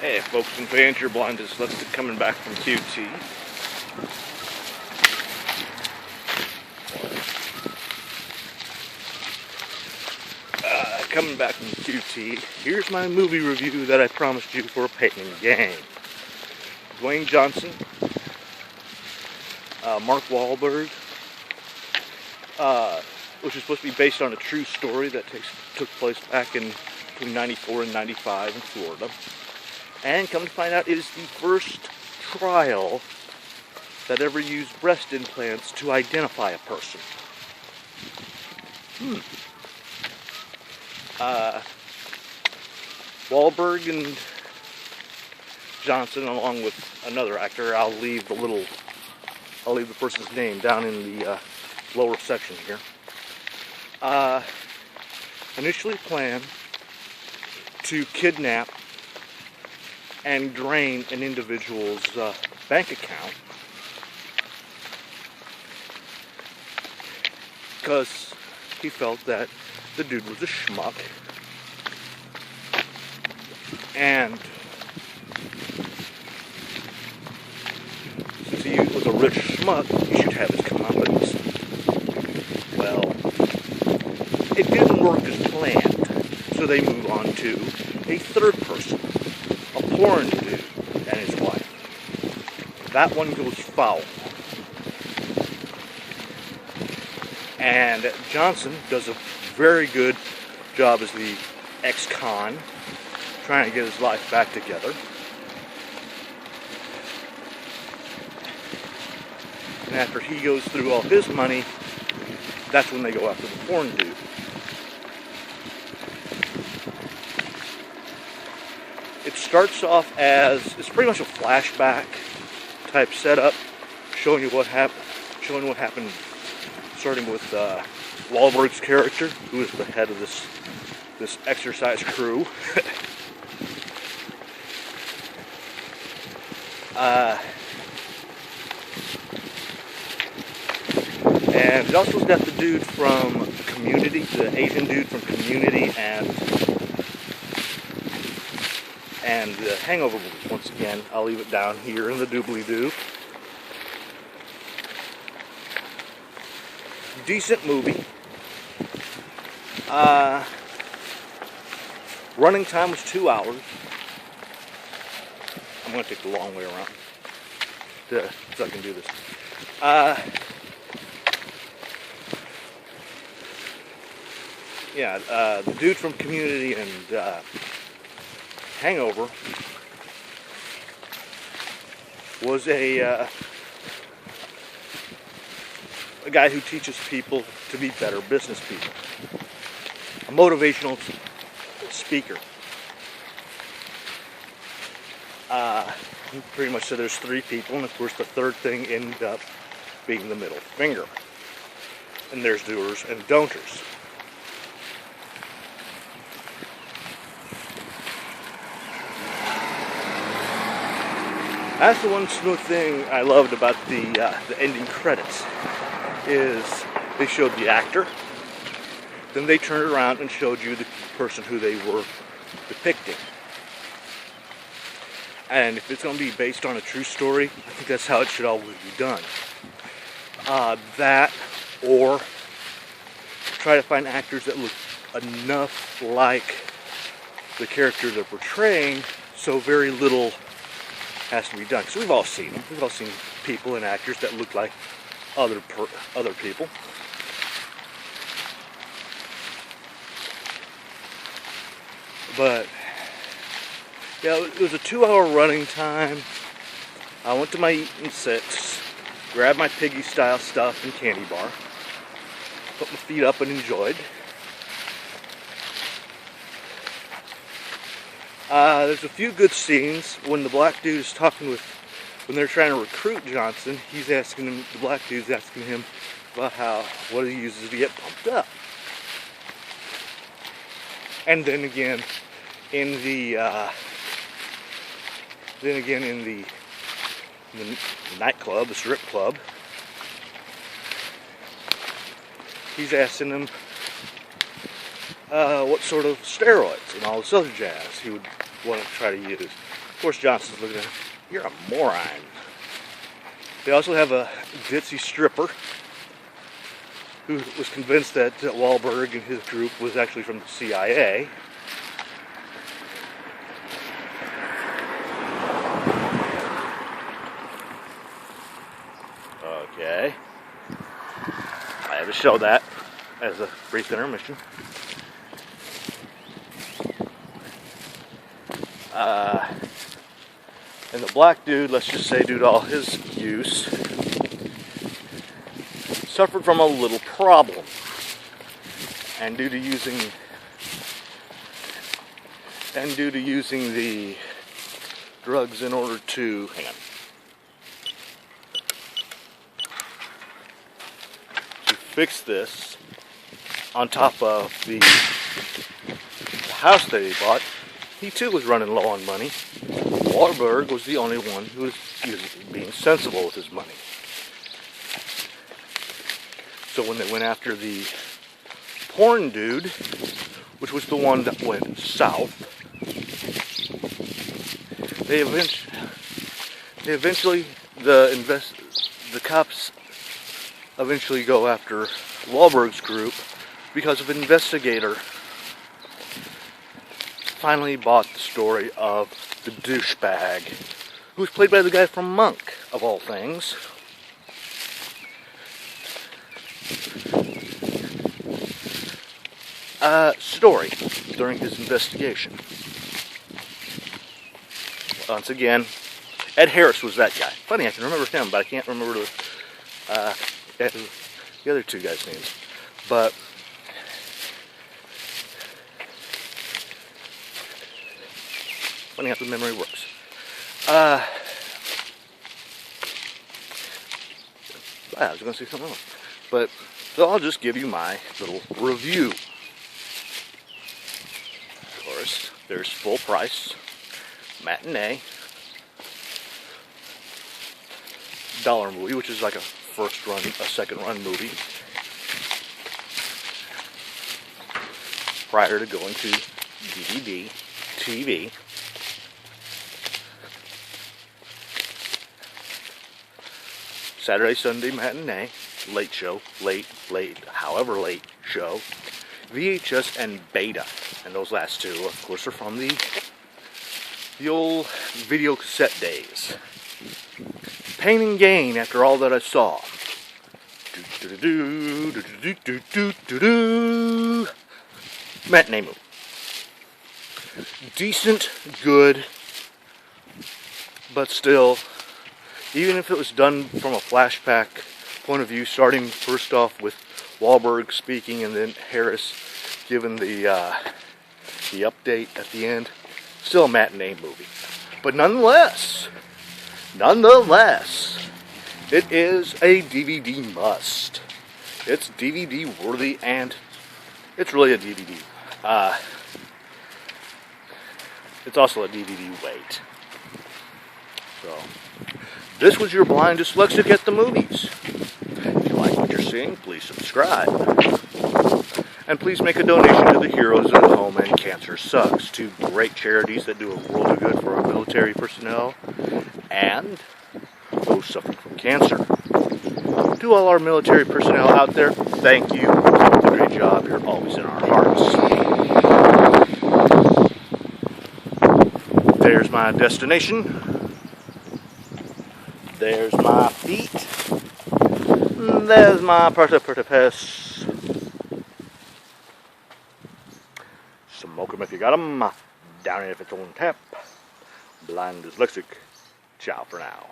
Hey folks and fans, your blind Dyslexic coming back from QT. Coming back from QT, here's my movie review that I promised you for a paying game. Dwayne Johnson, Mark Wahlberg, which is supposed to be based on a true story that took place back in between 94 and 95 in Florida. And come to find out, it is the first trial that ever used breast implants to identify a person. Wahlberg and Johnson, along with another actor, I'll leave the person's name down in the lower section here, initially planned to kidnap and drain an individual's bank account because he felt that the dude was a schmuck, and since he was a rich schmuck, he should have his comeuppance. Well, it didn't work as planned, so they move on to a third person, a porn dude and his wife. That one goes foul. And Johnson does a very good job as the ex-con, trying to get his life back together. And after he goes through all his money, that's when they go after the porn dude. It starts off as, it's pretty much a flashback type setup, showing you what happened, starting with Wahlberg's character, who is the head of this exercise crew. And it also got the dude from Community, the Asian dude from Community, and the Hangover movie. Once again, I'll leave it down here in the doobly-doo. Decent movie. Running time was 2 hours. I'm going to take the long way around so I can do this. The dude from Community and Hangover was a guy who teaches people to be better business people. A motivational speaker. He pretty much said there's three people, and of course the third thing ended up being the middle finger. And there's doers and don'ters. That's the one smooth thing I loved about the ending credits, is they showed the actor, then they turned around and showed you the person who they were depicting. And if it's going to be based on a true story, I think that's how it should always be done. That, or try to find actors that look enough like the character they're portraying, so very little has to be done. Because we've all seen them. We've all seen people and actors that look like other people. But yeah, it was a 2-hour running time. I went to my eat and sits, grabbed my piggy style stuff and candy bar, put my feet up and enjoyed. There's a few good scenes when the black dude is when they're trying to recruit Johnson. The black dude's asking him about what he uses to get pumped up. And then again in the nightclub, the strip club, he's asking him what sort of steroids and all this other jazz he would want to try to use. course, Johnson's looking at him. You're a moron. They also have a ditzy stripper who was convinced that Wahlberg and his group was actually from the CIA. Okay. I have to show that as a brief intermission. And the black dude, let's just say due to all his use, suffered from a little problem. And due to using the drugs in order to, hang on, to fix this on top of the house that he bought, he too was running low on money. Wahlberg was the only one who was being sensible with his money. So when they went after the porn dude, which was the one that went south, the cops eventually go after Wahlberg's group because an investigator finally bought the story of the douchebag, who was played by the guy from Monk, of all things. Story during his investigation. Once again, Ed Harris was that guy. Funny, I can remember him, but I can't remember the other two guys' names. But funny how the memory works. I was going to say something else, but so I'll just give you my little review. Of course, there's full price, matinee, dollar movie, which is like a second run movie, prior to going to DVD, TV. Saturday, Sunday matinee, late show, late, however late show, VHS and Beta, and those last two, of course, are from the old video cassette days. Pain and gain after all that I saw. Matinee movie. Decent, good, but still, even if it was done from a flashback point of view, starting first off with Wahlberg speaking and then Harris giving the update at the end, still a matinee movie. But nonetheless, it is a DVD must. It's DVD worthy, and it's really a DVD. It's also a DVD weight. So, this was your blind dyslexic at the movies. If you like what you're seeing, please subscribe. And please make a donation to the Heroes at Home and Cancer Sucks, two great charities that do a world of good for our military personnel and those suffering from cancer. To all our military personnel out there, thank you. It's a great job. You're always in our hearts. There's my destination. There's my feet. There's my precipice. Smoke 'em if you got 'em. Down it if it's on tap. Blind dyslexic. Ciao for now.